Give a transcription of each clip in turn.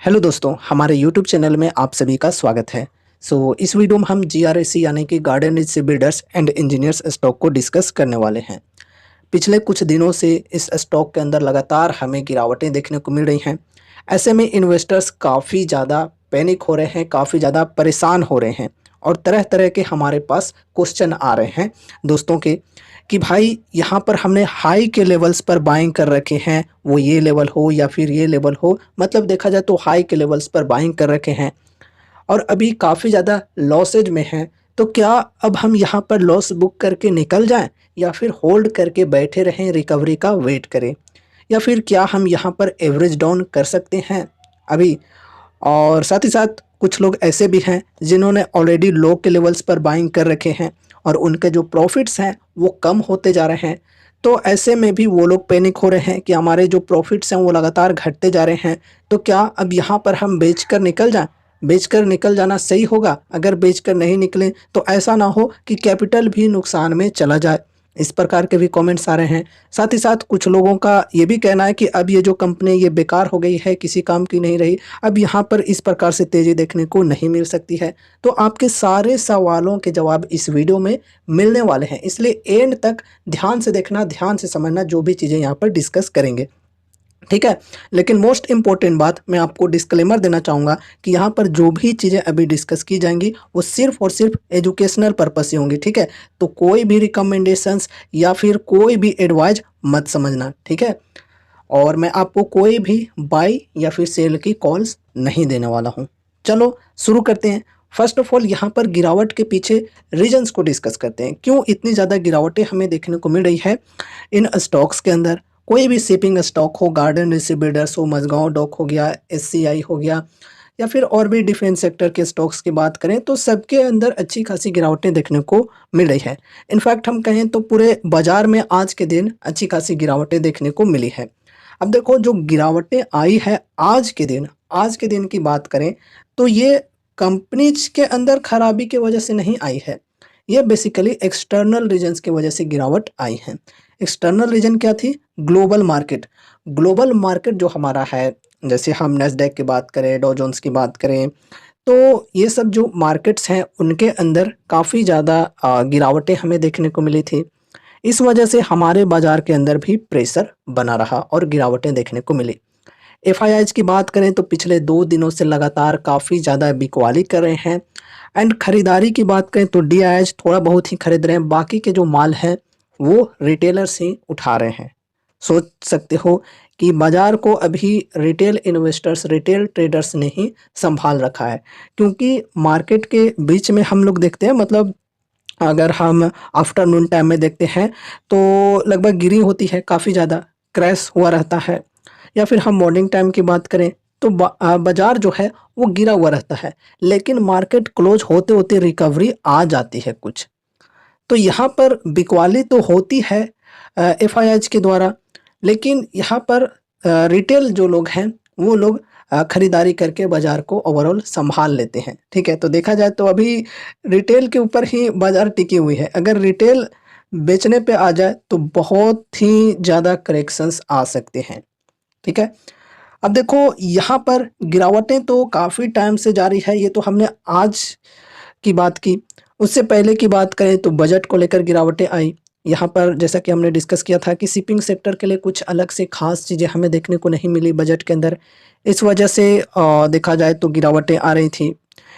Hello दोस्तों, हमारे YouTube channel में आप सभी का स्वागत है। इस वीडियो में हम जीआरएसी यानी कि garden rich builders and engineers stock को डिस्कस करने वाले हैं। पिछले कुछ दिनों से इस स्टॉक के अंदर लगातार हमें गिरावटें देखने को मिल रही हैं। ऐसे में इन्वेस्टर्स काफ़ी ज़्यादा पैनिक हो रहे हैं, काफ़ी ज़्यादा परेशान हो रहे हैं और तरह तरह के हमारे पास क्वेश्चन आ रहे हैं दोस्तों के कि भाई यहाँ पर हमने हाई के लेवल्स पर बाइंग कर रखे हैं, वो ये लेवल हो या फिर ये लेवल हो, मतलब देखा जाए तो हाई के लेवल्स पर बाइंग कर रखे हैं और अभी काफ़ी ज़्यादा लॉसेज में हैं। तो क्या अब हम यहाँ पर लॉस बुक करके निकल जाएं या फिर होल्ड करके बैठे रहें, रिकवरी का वेट करें, या फिर क्या हम यहाँ पर एवरेज डाउन कर सकते हैं अभी? और साथ ही साथ कुछ लोग ऐसे भी हैं जिन्होंने ऑलरेडी लो के लेवल्स पर बाइंग कर रखे हैं और उनके जो प्रॉफिट्स हैं वो कम होते जा रहे हैं। तो ऐसे में भी वो लोग पैनिक हो रहे हैं कि हमारे जो प्रॉफिट्स हैं वो लगातार घटते जा रहे हैं। तो क्या अब यहाँ पर हम बेचकर निकल जाएं? बेचकर निकल जाना सही होगा? अगर बेचकर नहीं निकलें तो ऐसा ना हो कि कैपिटल भी नुकसान में चला जाए। इस प्रकार के भी कमेंट्स आ रहे हैं। साथ ही साथ कुछ लोगों का ये भी कहना है कि अब ये जो कंपनी ये बेकार हो गई है, किसी काम की नहीं रही, अब यहाँ पर इस प्रकार से तेज़ी देखने को नहीं मिल सकती है। तो आपके सारे सवालों के जवाब इस वीडियो में मिलने वाले हैं, इसलिए एंड तक ध्यान से देखना, ध्यान से समझना जो भी चीज़ें यहाँ पर डिस्कस करेंगे, ठीक है। लेकिन मोस्ट इम्पॉर्टेंट बात मैं आपको डिस्क्लेमर देना चाहूँगा कि यहाँ पर जो भी चीज़ें अभी डिस्कस की जाएंगी वो सिर्फ और सिर्फ एजुकेशनल पर्पस से होंगी, ठीक है। तो कोई भी रिकमेंडेशंस या फिर कोई भी एडवाइज मत समझना, ठीक है। और मैं आपको कोई भी बाई या फिर सेल की कॉल्स नहीं देने वाला हूँ। चलो शुरू करते हैं। फर्स्ट ऑफ ऑल यहाँ पर गिरावट के पीछे रीजंस को डिस्कस करते हैं। क्यों इतनी ज़्यादा गिरावटें हमें देखने को मिल रही है इन स्टॉक्स के अंदर? कोई भी शिपिंग स्टॉक हो, गार्डन रिच बिल्डर्स हो, मझगांव डॉक हो गया, एससीआई हो गया, या फिर और भी डिफेंस सेक्टर के स्टॉक्स की बात करें तो सबके अंदर अच्छी खासी गिरावटें देखने को मिल रही है। इनफैक्ट हम कहें तो पूरे बाजार में आज के दिन अच्छी खासी गिरावटें देखने को मिली है। अब देखो, जो गिरावटें आई है आज के दिन की बात करें तो ये कंपनीज के अंदर खराबी की वजह से नहीं आई है। ये बेसिकली एक्सटर्नल रीजन्स की वजह से गिरावट आई है। एक्सटर्नल रीजन क्या थी? Global market. ग्लोबल मार्केट जो हमारा है, जैसे हम नेस्डैक की बात करें, डॉ जोन्स की बात करें, तो ये सब जो मार्केट्स हैं उनके अंदर काफ़ी ज़्यादा गिरावटें हमें देखने को मिली थी। इस वजह से हमारे बाजार के अंदर भी प्रेशर बना रहा और गिरावटें देखने को मिली। एफआईआईज की बात करें तो पिछले 2 दिनों से लगातार काफ़ी ज़्यादा बिकवाली कर रहे हैं। एंड खरीदारी की बात करें तो डीआईएच थोड़ा बहुत ही खरीद रहे हैं, बाकी के जो माल है वो रिटेलर्स ही उठा रहे हैं। सोच सकते हो कि बाजार को अभी रिटेल इन्वेस्टर्स, रिटेल ट्रेडर्स ने ही संभाल रखा है, क्योंकि मार्केट के बीच में हम लोग देखते हैं, मतलब अगर हम आफ्टरनून टाइम में देखते हैं तो लगभग गिरी होती है, काफ़ी ज़्यादा क्रैश हुआ रहता है। या फिर हम मॉर्निंग टाइम की बात करें तो बाज़ार जो है वो गिरा हुआ रहता है, लेकिन मार्केट क्लोज होते होते रिकवरी आ जाती है कुछ। तो यहाँ पर बिकवाली तो होती है एफआईआईज के द्वारा, लेकिन यहाँ पर रिटेल जो लोग हैं वो लोग खरीदारी करके बाजार को ओवरऑल संभाल लेते हैं, ठीक है। तो देखा जाए तो अभी रिटेल के ऊपर ही बाजार टिकी हुई है। अगर रिटेल बेचने पे आ जाए तो बहुत ही ज़्यादा करेक्शंस आ सकते हैं, ठीक है। अब देखो, यहाँ पर गिरावटें तो काफ़ी टाइम से जारी है, ये तो हमने आज की बात की। उससे पहले की बात करें तो बजट को लेकर गिरावटें आई। यहाँ पर जैसा कि हमने डिस्कस किया था कि शिपिंग सेक्टर के लिए कुछ अलग से ख़ास चीज़ें हमें देखने को नहीं मिली बजट के अंदर। इस वजह से देखा जाए तो गिरावटें आ रही थी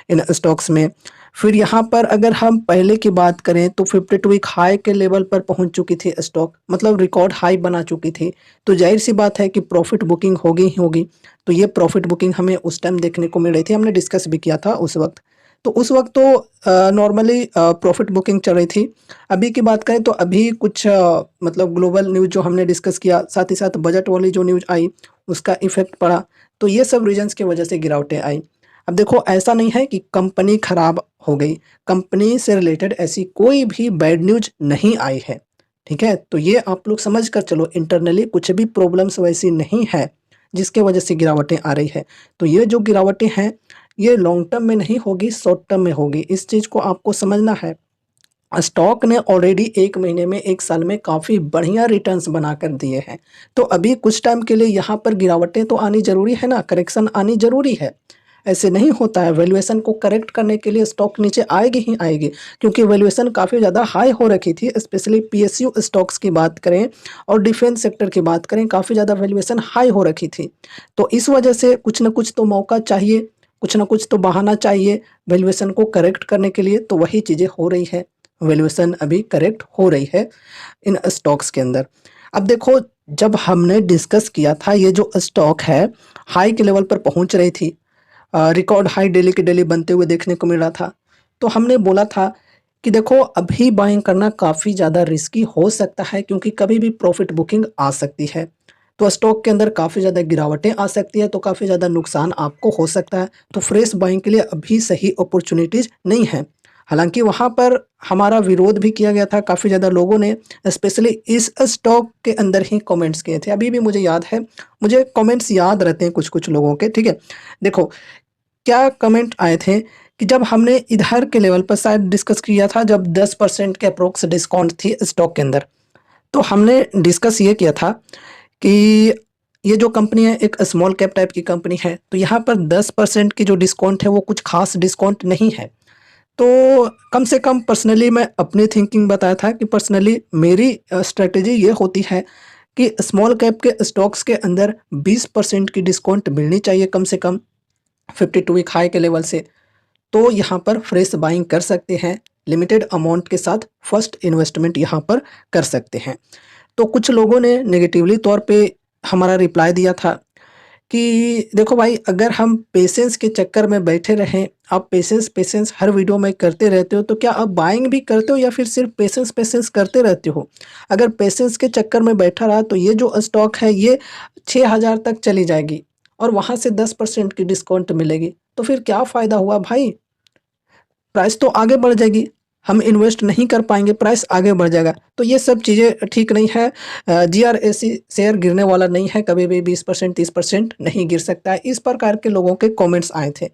इन स्टॉक्स में। फिर यहाँ पर अगर हम पहले की बात करें तो 52 वीक हाई के लेवल पर पहुँच चुकी थी स्टॉक, मतलब रिकॉर्ड हाई बना चुकी थी। तो ज़ाहिर-सी बात है कि प्रॉफ़िट बुकिंग होगी ही होगी। तो ये प्रॉफ़िट बुकिंग हमें उस टाइम देखने को मिल रही थी, हमने डिस्कस भी किया था उस वक़्त। तो उस वक़्त तो नॉर्मली प्रॉफ़िट बुकिंग चल रही थी। अभी की बात करें तो अभी कुछ मतलब ग्लोबल न्यूज़ जो हमने डिस्कस किया, साथ ही साथ बजट वाली जो न्यूज़ आई, उसका इफ़ेक्ट पड़ा। तो ये सब रीज़न्स की वजह से गिरावटें आई। अब देखो, ऐसा नहीं है कि कंपनी खराब हो गई, कंपनी से रिलेटेड ऐसी कोई भी बैड न्यूज़ नहीं आई है, ठीक है? तो ये आप लोग समझ कर चलो, इंटरनली कुछ भी प्रॉब्लम्स वैसी नहीं है, जिसके वजह से गिरावटें आ रही है। तो ये जो गिरावटें हैं, ये लॉन्ग टर्म में नहीं होगी, शॉर्ट टर्म में होगी, इस चीज़ को आपको समझना है। स्टॉक ने ऑलरेडी 1 महीने में 1 साल में काफ़ी बढ़िया रिटर्न्स बनाकर दिए हैं। तो अभी कुछ टाइम के लिए यहाँ पर गिरावटें तो आनी ज़रूरी है ना, करेक्शन आनी ज़रूरी है। ऐसे नहीं होता है, वैल्यूएशन को करेक्ट करने के लिए स्टॉक नीचे आएगी ही आएगी, क्योंकि वैल्यूएशन काफ़ी ज़्यादा हाई हो रखी थी। स्पेशली पीएसयू स्टॉक्स की बात करें और डिफेंस सेक्टर की बात करें, काफ़ी ज़्यादा वैल्यूएशन हाई हो रखी थी। तो इस वजह से कुछ न कुछ तो मौका चाहिए, कुछ न कुछ तो बहाना चाहिए वैल्यूएशन को करेक्ट करने के लिए, तो वही चीज़ें हो रही है। वैल्यूएशन अभी करेक्ट हो रही है इन स्टॉक्स के अंदर। अब देखो, जब हमने डिस्कस किया था ये जो स्टॉक है हाई के लेवल पर पहुंच रही थी, रिकॉर्ड हाई डेली के डेली बनते हुए देखने को मिल रहा था, तो हमने बोला था कि देखो अभी बाइंग करना काफ़ी ज़्यादा रिस्की हो सकता है, क्योंकि कभी भी प्रॉफिट बुकिंग आ सकती है। तो स्टॉक के अंदर काफ़ी ज़्यादा गिरावटें आ सकती है, तो काफ़ी ज़्यादा नुकसान आपको हो सकता है। तो फ्रेश बाइंग के लिए अभी सही अपॉर्चुनिटीज़ नहीं है। हालाँकि वहाँ पर हमारा विरोध भी किया गया था, काफ़ी ज़्यादा लोगों ने स्पेशली इस स्टॉक के अंदर ही कमेंट्स किए थे। अभी भी मुझे याद है, मुझे कमेंट्स याद रहते हैं कुछ-कुछ लोगों के, ठीक है? देखो, क्या कमेंट आए थे कि जब हमने इधर के लेवल पर शायद डिस्कस किया था, जब 10% के अप्रोक्स डिस्काउंट थी स्टॉक के अंदर, तो हमने डिस्कस ये किया था कि ये जो कंपनी है एक स्मॉल कैप टाइप की कंपनी है, तो यहाँ पर 10% की जो डिस्काउंट है वो कुछ खास डिस्काउंट नहीं है। तो कम से कम पर्सनली मैं अपनी थिंकिंग बताया था कि पर्सनली मेरी स्ट्रेटेजी ये होती है कि स्मॉल कैप के स्टॉक्स के अंदर 20% की डिस्काउंट मिलनी चाहिए कम से कम 52 वीक हाई के लेवल से। तो यहाँ पर फ्रेश बाइंग कर सकते हैं, लिमिटेड अमाउंट के साथ फर्स्ट इन्वेस्टमेंट यहाँ पर कर सकते हैं। तो कुछ लोगों ने नेगेटिवली तौर पे हमारा रिप्लाई दिया था कि देखो भाई, अगर हम पेशेंस के चक्कर में बैठे रहें, आप पेशेंस पेशेंस हर वीडियो में करते रहते हो, तो क्या आप बाइंग भी करते हो या फिर सिर्फ पेशेंस पेशेंस करते रहते हो? अगर पेशेंस के चक्कर में बैठा रहा तो ये जो स्टॉक है ये 6000 तक चली जाएगी और वहाँ से 10% की डिस्काउंट मिलेगी, तो फिर क्या फ़ायदा हुआ भाई? प्राइस तो आगे बढ़ जाएगी, हम इन्वेस्ट नहीं कर पाएँगे, प्राइस आगे बढ़ जाएगा। तो ये सब चीज़ें ठीक नहीं है। जीआरएसी शेयर गिरने वाला नहीं है, कभी भी 20% 30% नहीं गिर सकता है। इस प्रकार के लोगों के कमेंट्स आए थे।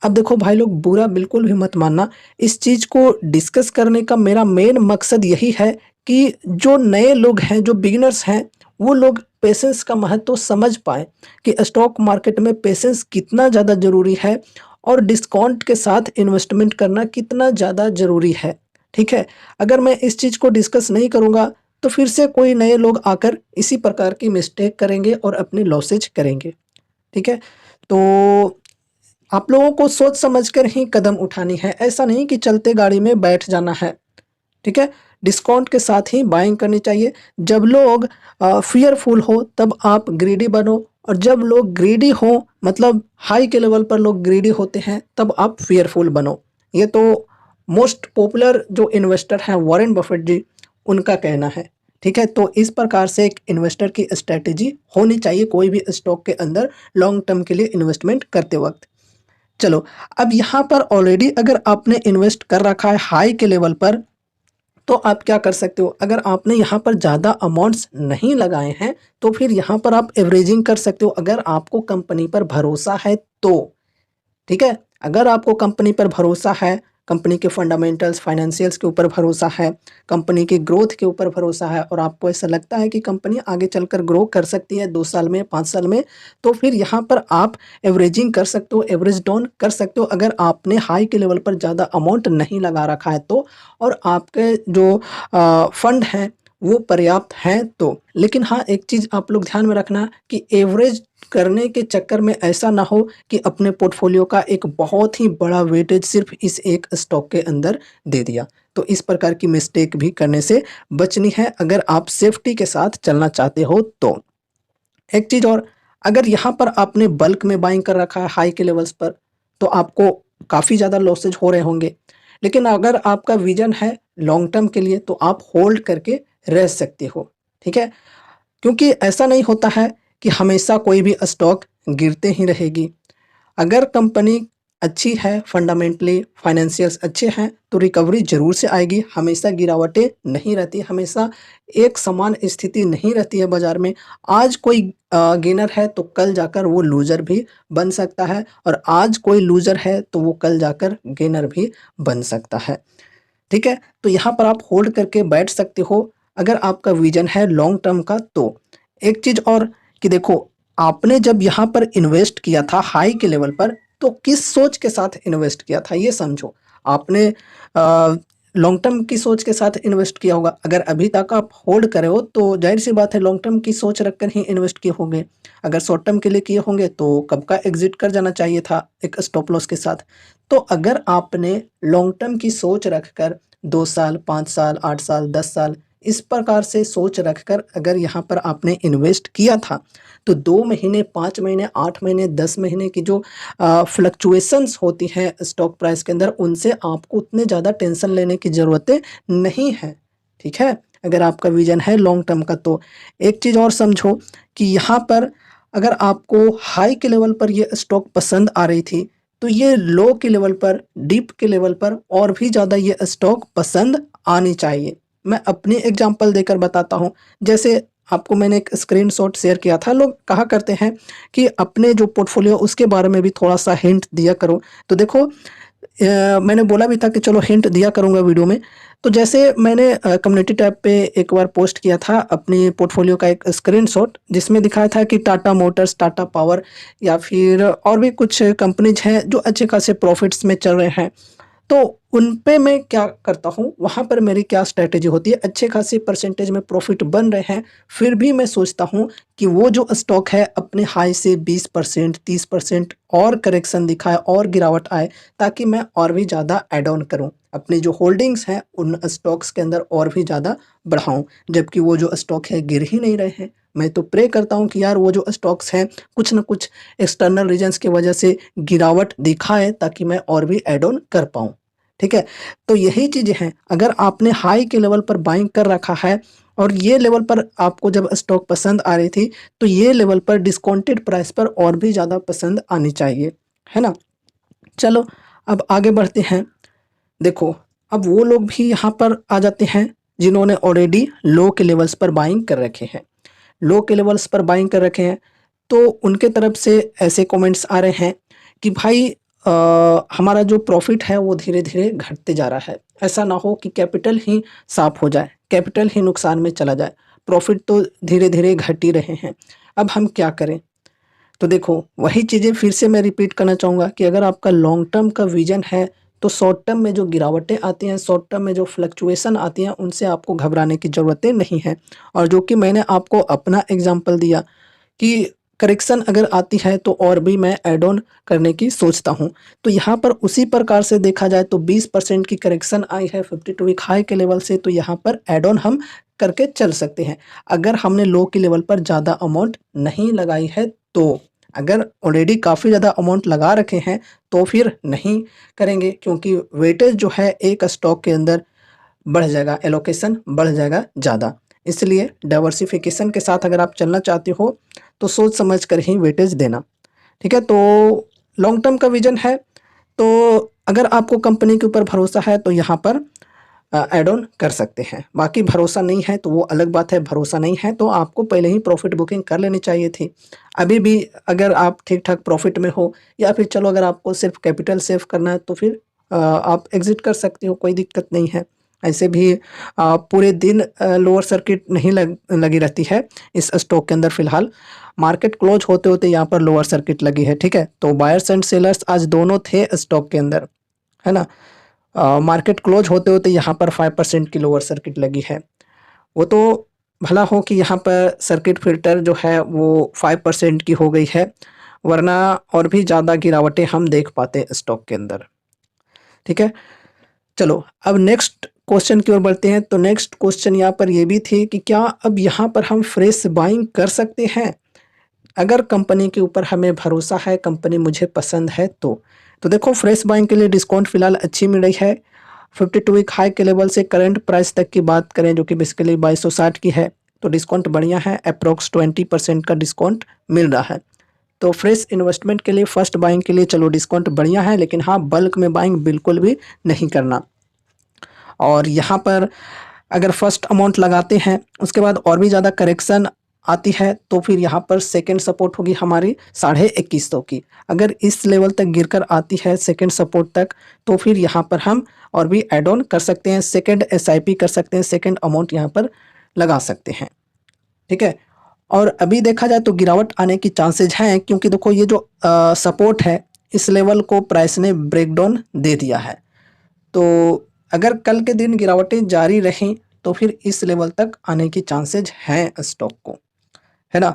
अब देखो भाई लोग, बुरा बिल्कुल भी मत मानना, इस चीज़ को डिस्कस करने का मेरा मेन मकसद यही है कि जो नए लोग हैं, जो बिगिनर्स हैं, वो लोग पेशेंस का महत्व समझ पाएँ कि स्टॉक मार्केट में पेशेंस कितना ज़्यादा ज़रूरी है और डिस्काउंट के साथ इन्वेस्टमेंट करना कितना ज़्यादा ज़रूरी है, ठीक है? अगर मैं इस चीज़ को डिस्कस नहीं करूँगा, तो फिर से कोई नए लोग आकर इसी प्रकार की मिस्टेक करेंगे और अपनी लॉसेज करेंगे, ठीक है? तो आप लोगों को सोच समझ कर ही कदम उठानी है, ऐसा नहीं कि चलते गाड़ी में बैठ जाना है, ठीक है? डिस्काउंट के साथ ही बाइंग करनी चाहिए। जब लोग फ़ियरफुल हो तब आप ग्रीडी बनो, और जब लोग ग्रीडी हो, मतलब हाई के लेवल पर लोग ग्रीडी होते हैं, तब आप फ़ियरफुल बनो। ये तो मोस्ट पॉपुलर जो इन्वेस्टर हैं वॉरेन बफेट जी, उनका कहना है, ठीक है? तो इस प्रकार से एक इन्वेस्टर की स्ट्रैटेजी होनी चाहिए कोई भी स्टॉक के अंदर लॉन्ग टर्म के लिए इन्वेस्टमेंट करते वक़्त। चलो, अब यहाँ पर ऑलरेडी अगर आपने इन्वेस्ट कर रखा है हाई के लेवल पर, तो आप क्या कर सकते हो? अगर आपने यहाँ पर ज़्यादा अमाउंट्स नहीं लगाए हैं, तो फिर यहाँ पर आप एवरेजिंग कर सकते हो, अगर आपको कंपनी पर भरोसा है तो। ठीक है? अगर आपको कंपनी पर भरोसा है, कंपनी के फंडामेंटल्स, फाइनेंशियल्स के ऊपर भरोसा है, कंपनी की ग्रोथ के ऊपर भरोसा है और आपको ऐसा लगता है कि कंपनी आगे चलकर ग्रो कर सकती है 2 साल में, 5 साल में, तो फिर यहाँ पर आप एवरेजिंग कर सकते हो, एवरेज डाउन कर सकते हो, अगर आपने हाई के लेवल पर ज़्यादा अमाउंट नहीं लगा रखा है तो, और आपके जो फंड हैं वो पर्याप्त हैं तो। लेकिन हाँ, एक चीज़ आप लोग ध्यान में रखना कि एवरेज करने के चक्कर में ऐसा ना हो कि अपने पोर्टफोलियो का एक बहुत ही बड़ा वेटेज सिर्फ इस एक स्टॉक के अंदर दे दिया। तो इस प्रकार की मिस्टेक भी करने से बचनी है अगर आप सेफ्टी के साथ चलना चाहते हो तो। एक चीज़ और, अगर यहाँ पर आपने बल्क में बाइंग कर रखा है हाई के लेवल्स पर, तो आपको काफ़ी ज़्यादा लॉसेज हो रहे होंगे। लेकिन अगर आपका विज़न है लॉन्ग टर्म के लिए, तो आप होल्ड करके रह सकते हो, ठीक है? क्योंकि ऐसा नहीं होता है कि हमेशा कोई भी स्टॉक गिरते ही रहेगी। अगर कंपनी अच्छी है, फंडामेंटली फाइनेंशियल्स अच्छे हैं, तो रिकवरी ज़रूर से आएगी। हमेशा गिरावटें नहीं रहती, हमेशा एक समान स्थिति नहीं रहती है बाज़ार में। आज कोई गेनर है तो कल जाकर वो लूज़र भी बन सकता है, और आज कोई लूज़र है तो वो कल जाकर गेनर भी बन सकता है। ठीक है? तो यहाँ पर आप होल्ड करके बैठ सकते हो अगर आपका विज़न है लॉन्ग टर्म का तो। एक चीज़ और कि देखो, आपने जब यहाँ पर इन्वेस्ट किया था हाई के लेवल पर, तो किस सोच के साथ इन्वेस्ट किया था ये समझो। आपने लॉन्ग टर्म की सोच के साथ इन्वेस्ट किया होगा। अगर अभी तक आप होल्ड करे हो तो ज़ाहिर-सी बात है लॉन्ग टर्म की सोच रखकर ही इन्वेस्ट किए होंगे। अगर शॉर्ट टर्म के लिए किए होंगे तो कब का एग्ज़िट कर जाना चाहिए था एक स्टॉप लॉस के साथ। तो अगर आपने लॉन्ग टर्म की सोच रखकर 2 साल, 5 साल, 8 साल, 10 साल इस प्रकार से सोच रखकर अगर यहाँ पर आपने इन्वेस्ट किया था, तो 2 महीने, 5 महीने, 8 महीने, 10 महीने की जो फ्लक्चुएशंस होती हैं स्टॉक प्राइस के अंदर, उनसे आपको उतने ज़्यादा टेंशन लेने की ज़रूरतें नहीं है, ठीक है? अगर आपका विज़न है लॉन्ग टर्म का तो। एक चीज़ और समझो कि यहाँ पर अगर आपको हाई के लेवल पर ये स्टॉक पसंद आ रही थी, तो ये लो के लेवल पर, डीप के लेवल पर और भी ज़्यादा ये स्टॉक पसंद आनी चाहिए। मैं अपनी एग्ज़ाम्पल देकर बताता हूँ। जैसे आपको मैंने एक स्क्रीनशॉट शेयर किया था, लोग कहा करते हैं कि अपने जो पोर्टफ़ोलियो उसके बारे में भी थोड़ा-सा हिंट दिया करो। तो देखो मैंने बोला भी था कि चलो हिंट दिया करूँगा वीडियो में। तो जैसे मैंने कम्युनिटी टैब पे एक बार पोस्ट किया था अपनी पोर्टफ़ोलियो का एक स्क्रीनशॉट जिसमें दिखाया था कि टाटा मोटर्स, टाटा पावर या फिर और भी कुछ कंपनीज़ हैं जो अच्छे खासे प्रॉफ़िट्स में चल रहे हैं। तो उन पे मैं क्या करता हूँ, वहाँ पर मेरी क्या स्ट्रैटेजी होती है, अच्छे खासे परसेंटेज में प्रॉफ़िट बन रहे हैं, फिर भी मैं सोचता हूँ कि वो जो स्टॉक है अपने हाई से 20%, 30% और करेक्शन दिखाए और गिरावट आए, ताकि मैं और भी ज़्यादा ऐड ऑन करूँ। अपनी जो होल्डिंग्स हैं उन स्टॉक्स के अंदर और भी ज़्यादा बढ़ाऊँ, जबकि वो जो स्टॉक है गिर ही नहीं रहे हैं। मैं तो प्रे करता हूँ कि यार वो जो स्टॉक्स हैं कुछ न कुछ एक्सटर्नल रीज़न्स की वजह से गिरावट दिखाए ताकि मैं और भी ऐड ऑन कर पाऊँ। ठीक है? तो यही चीज़ें हैं, अगर आपने हाई के लेवल पर बाइंग कर रखा है और ये लेवल पर आपको जब स्टॉक पसंद आ रही थी, तो ये लेवल पर डिस्काउंटेड प्राइस पर और भी ज़्यादा पसंद आनी चाहिए, है ना? चलो, अब आगे बढ़ते हैं। देखो, अब वो लोग भी यहाँ पर आ जाते हैं, जिन्होंने ऑलरेडी लो के लेवल्स पर बाइंग कर रखे हैं। लो के लेवल्स पर बाइंग कर रखे हैं, तो उनके तरफ से ऐसे कमेंट्स आ रहे हैं कि भाई हमारा जो प्रॉफ़िट है वो धीरे-धीरे घटते जा रहा है। ऐसा ना हो कि कैपिटल ही साफ़ हो जाए, कैपिटल ही नुकसान में चला जाए। प्रॉफ़िट तो धीरे-धीरे घट ही रहे हैं, अब हम क्या करें? तो देखो, वही चीज़ें फिर से मैं रिपीट करना चाहूँगा कि अगर आपका लॉन्ग टर्म का विज़न है, तो शॉर्ट टर्म में जो गिरावटें आती हैं, शॉर्ट टर्म में जो फ्लक्चुएशन आती हैं, उनसे आपको घबराने की ज़रूरतें नहीं हैं। और जो कि मैंने आपको अपना एग्ज़ाम्पल दिया कि करेक्शन अगर आती है तो और भी मैं ऐड ऑन करने की सोचता हूँ। तो यहाँ पर उसी प्रकार से देखा जाए तो 20% की करेक्शन आई है 52 वीक हाई के लेवल से, तो यहाँ पर ऐड ऑन हम करके चल सकते हैं। अगर हमने लो के लेवल पर ज़्यादा अमाउंट नहीं लगाई है तो। अगर ऑलरेडी काफ़ी ज़्यादा अमाउंट लगा रखे हैं तो फिर नहीं करेंगे, क्योंकि वेटेज जो है एक स्टॉक के अंदर बढ़ जाएगा, एलोकेशन बढ़ जाएगा ज़्यादा। इसलिए डाइवर्सिफ़िकेशन के साथ अगर आप चलना चाहते हो, तो सोच समझ कर ही वेटेज देना, ठीक है? तो लॉन्ग टर्म का विज़न है, तो अगर आपको कंपनी के ऊपर भरोसा है, तो यहाँ पर ऐड ऑन कर सकते हैं। बाकी भरोसा नहीं है, तो वो अलग बात है, भरोसा नहीं है, तो आपको पहले ही प्रॉफ़िट बुकिंग कर लेनी चाहिए थी। अभी भी अगर आप ठीक-ठाक प्रॉफ़िट में हो या फिर चलो अगर आपको सिर्फ़ कैपिटल सेव करना है, तो फिर आप एग्ज़िट कर सकते हो, कोई दिक्कत नहीं है। ऐसे भी पूरे दिन लोअर सर्किट नहीं लगी रहती है इस स्टॉक के अंदर फ़िलहाल। मार्केट क्लोज़ होते-होते यहाँ पर लोअर सर्किट लगी है, ठीक है? तो बायर्स एंड सेलर्स आज दोनों थे स्टॉक के अंदर, है ना? मार्केट क्लोज़ होते-होते यहाँ पर 5% की लोअर सर्किट लगी है। वो तो भला हो कि यहाँ पर सर्किट फ़िल्टर जो है वो 5% की हो गई है, वरना और भी ज़्यादा गिरावटें हम देख पाते स्टॉक के अंदर, ठीक है? चलो, अब नेक्स्ट क्वेश्चन की ओर बढ़ते हैं। तो नेक्स्ट क्वेश्चन यहाँ पर ये भी थी कि क्या अब यहाँ पर हम फ्रेश बाइंग कर सकते हैं? अगर कंपनी के ऊपर हमें भरोसा है, कंपनी मुझे पसंद है तो। तो देखो, फ्रेश बाइंग के लिए डिस्काउंट फ़िलहाल अच्छी मिल रही है। 52 वीक हाई के लेवल से करंट प्राइस तक की बात करें, जो कि बेसिकली 2260 की है, तो डिस्काउंट बढ़िया है, अप्रॉक्स 20% का डिस्काउंट मिल रहा है। तो फ्रेश इन्वेस्टमेंट के लिए, फर्स्ट बाइंग के लिए चलो डिस्काउंट बढ़िया है, लेकिन हाँ, बल्क में बाइंग बिल्कुल भी नहीं करना। और यहाँ पर अगर फर्स्ट अमाउंट लगाते हैं, उसके बाद और भी ज़्यादा करेक्शन आती है तो फिर यहाँ पर सेकंड सपोर्ट होगी हमारी 2150 की। अगर इस लेवल तक गिरकर आती है सेकंड सपोर्ट तक तो फिर यहाँ पर हम और भी ऐड ऑन कर सकते हैं, सेकंड एसआईपी कर सकते हैं, सेकंड अमाउंट यहाँ पर लगा सकते हैं। ठीक है, और अभी देखा जाए तो गिरावट आने की चांसेज हैं, क्योंकि देखो ये जो सपोर्ट है इस लेवल को प्राइस ने ब्रेकडाउन दे दिया है। तो अगर कल के दिन गिरावटें जारी रहें तो फिर इस लेवल तक आने की चांसेज हैं स्टॉक को, है ना।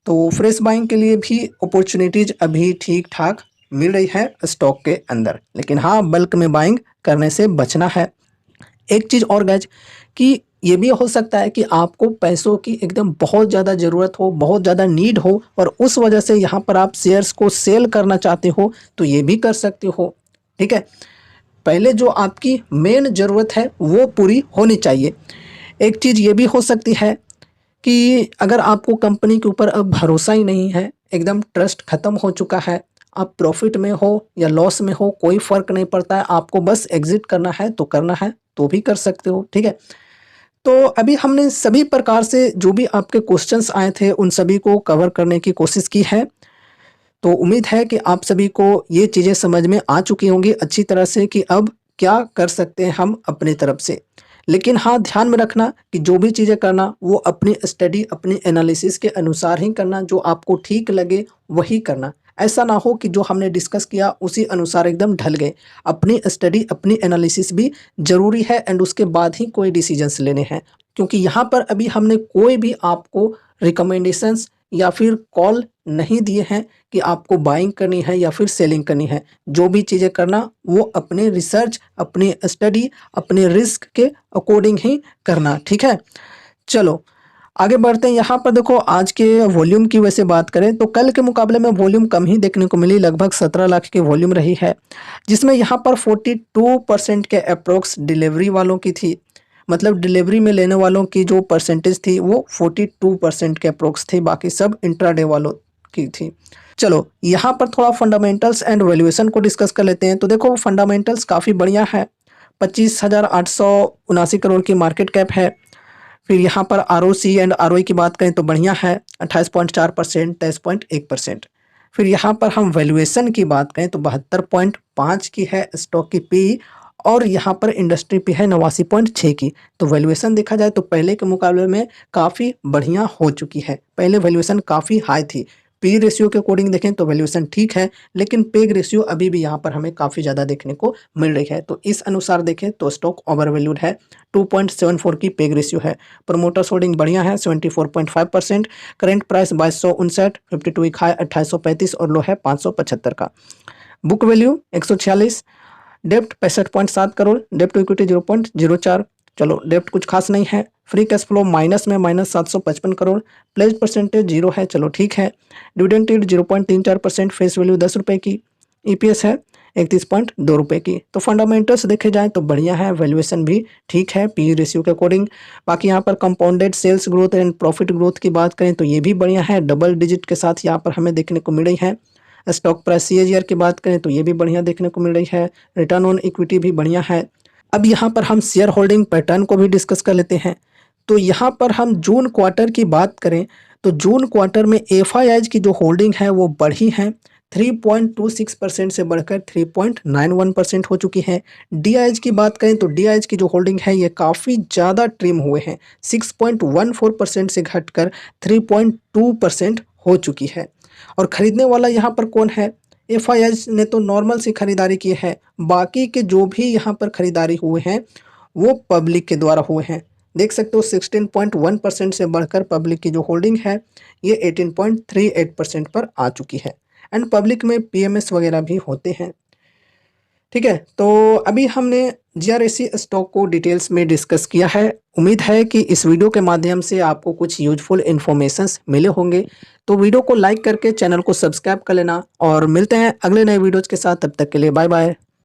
तो फ्रेश बाइंग के लिए भी अपॉर्चुनिटीज अभी ठीक ठाक मिल रही है स्टॉक के अंदर, लेकिन हाँ बल्क में बाइंग करने से बचना है। एक चीज़ और गाइज कि ये भी हो सकता है कि आपको पैसों की एकदम बहुत ज़्यादा ज़रूरत हो, बहुत ज़्यादा नीड हो और उस वजह से यहाँ पर आप शेयर्स को सेल करना चाहते हो तो ये भी कर सकते हो। ठीक है, पहले जो आपकी मेन ज़रूरत है वो पूरी होनी चाहिए। एक चीज़ ये भी हो सकती है कि अगर आपको कंपनी के ऊपर अब भरोसा ही नहीं है, एकदम ट्रस्ट ख़त्म हो चुका है, आप प्रॉफिट में हो या लॉस में हो कोई फ़र्क नहीं पड़ता है, आपको बस एग्ज़िट करना है तो करना है तो भी कर सकते हो। ठीक है, तो अभी हमने सभी प्रकार से जो भी आपके क्वेश्चंस आए थे उन सभी को कवर करने की कोशिश की है। तो उम्मीद है कि आप सभी को ये चीज़ें समझ में आ चुकी होंगी अच्छी तरह से कि अब क्या कर सकते हैं हम अपनी तरफ से। लेकिन हाँ, ध्यान में रखना कि जो भी चीज़ें करना वो अपनी स्टडी, अपनी एनालिसिस के अनुसार ही करना, जो आपको ठीक लगे वही करना। ऐसा ना हो कि जो हमने डिस्कस किया उसी अनुसार एकदम ढल गए। अपनी स्टडी, अपनी एनालिसिस भी ज़रूरी है एंड उसके बाद ही कोई डिसीजंस लेने हैं, क्योंकि यहाँ पर अभी हमने कोई भी आपको रिकमेंडेशंस या फिर कॉल नहीं दिए हैं कि आपको बाइंग करनी है या फिर सेलिंग करनी है। जो भी चीज़ें करना वो अपने रिसर्च, अपनी स्टडी, अपने रिस्क के अकॉर्डिंग ही करना। ठीक है, चलो आगे बढ़ते हैं। यहाँ पर देखो आज के वॉल्यूम की वैसे बात करें तो कल के मुकाबले में वॉल्यूम कम ही देखने को मिली, लगभग 17 लाख की वॉल्यूम रही है, जिसमें यहाँ पर 42% के अप्रोक्स डिलीवरी वालों की थी। मतलब डिलीवरी में लेने वालों की जो परसेंटेज थी वो 42% के अप्रोक्स थी, बाकी सब इंट्राडे वालों की थी। चलो यहाँ पर थोड़ा फंडामेंटल्स एंड वैल्यूएशन को डिस्कस कर लेते हैं। तो देखो फंडामेंटल्स काफ़ी बढ़िया है, 25,879 करोड़ की मार्केट कैप है। फिर यहाँ पर आरओसी एंड आरओई की बात करें तो बढ़िया है, 28.4%, 23.1%। फिर यहाँ पर हम वैल्यूएशन की बात करें तो 72.5 की है स्टॉक की पी, और यहाँ पर इंडस्ट्री पे है 89.6 की। तो वैल्यूएशन देखा जाए तो पहले के मुकाबले में काफ़ी बढ़िया हो चुकी है। पहले वैल्यूएशन काफ़ी हाई थी। पी रेशियो के अकॉर्डिंग देखें तो वैल्यूएशन ठीक है, लेकिन पेग रेशियो अभी भी यहाँ पर हमें काफ़ी ज़्यादा देखने को मिल रही है। तो इस अनुसार देखें तो स्टॉक ओवर वैल्यूड है, 2.74 की पेग रेशियो है। प्रमोटर्स होल्डिंग बढ़िया है, 74.5%। करेंट प्राइस 2259, 52 वीक हाई 2835 और लो है 575 का। बुक वैल्यू 146, डेप्ट 65.7 करोड़, डेप्ट टू इक्विटी 0.04। चलो डेप्ट कुछ खास नहीं है। फ्री कैश फ्लो माइनस में -755 करोड़, प्लेज परसेंटेज 0 है, चलो ठीक है। डिविडेंड यील्ड 0.34%, फेस वैल्यू 10 रुपये की, ईपीएस है 31.2 रुपये की। तो फंडामेंटल्स देखे जाएँ तो बढ़िया है, वैल्यूएशन भी ठीक है पी रेशियो के अकॉर्डिंग। बाकी यहाँ पर compounded sales growth and profit growth की बात करें तो ये भी बढ़िया है, डबल डिजिट के साथ यहाँ पर हमें देखने को मिल रही है। स्टॉक प्राइस सीएजीआर की बात करें तो ये भी बढ़िया देखने को मिल रही है, रिटर्न ऑन इक्विटी भी बढ़िया है। अब यहाँ पर हम शेयर होल्डिंग पैटर्न को भी डिस्कस कर लेते हैं। तो यहाँ पर हम जून क्वार्टर की बात करें तो जून क्वार्टर में एफआईआईज की जो होल्डिंग है वो बढ़ी है, 3.26% से बढ़कर 3.91% हो चुकी है। डीआईएच की बात करें तो डीआईएच की जो होल्डिंग है ये काफ़ी ज़्यादा ट्रिम हुए हैं, 6.14% से घटकर 3.2% हो चुकी है। और ख़रीदने वाला यहाँ पर कौन है? एफआईआईज ने तो नॉर्मल सी खरीदारी की है, बाकी के जो भी यहाँ पर खरीदारी हुए हैं वो पब्लिक के द्वारा हुए हैं। देख सकते हो 16.1% से बढ़कर पब्लिक की जो होल्डिंग है ये 18.38% पर आ चुकी है। एंड पब्लिक में पीएमएस वगैरह भी होते हैं। ठीक है, तो अभी हमने जीआरएसी स्टॉक को डिटेल्स में डिस्कस किया है। उम्मीद है कि इस वीडियो के माध्यम से आपको कुछ यूजफुल इन्फॉर्मेशंस मिले होंगे। तो वीडियो को लाइक करके चैनल को सब्सक्राइब कर लेना और मिलते हैं अगले नए वीडियोज़ के साथ। तब तक के लिए बाय बाय।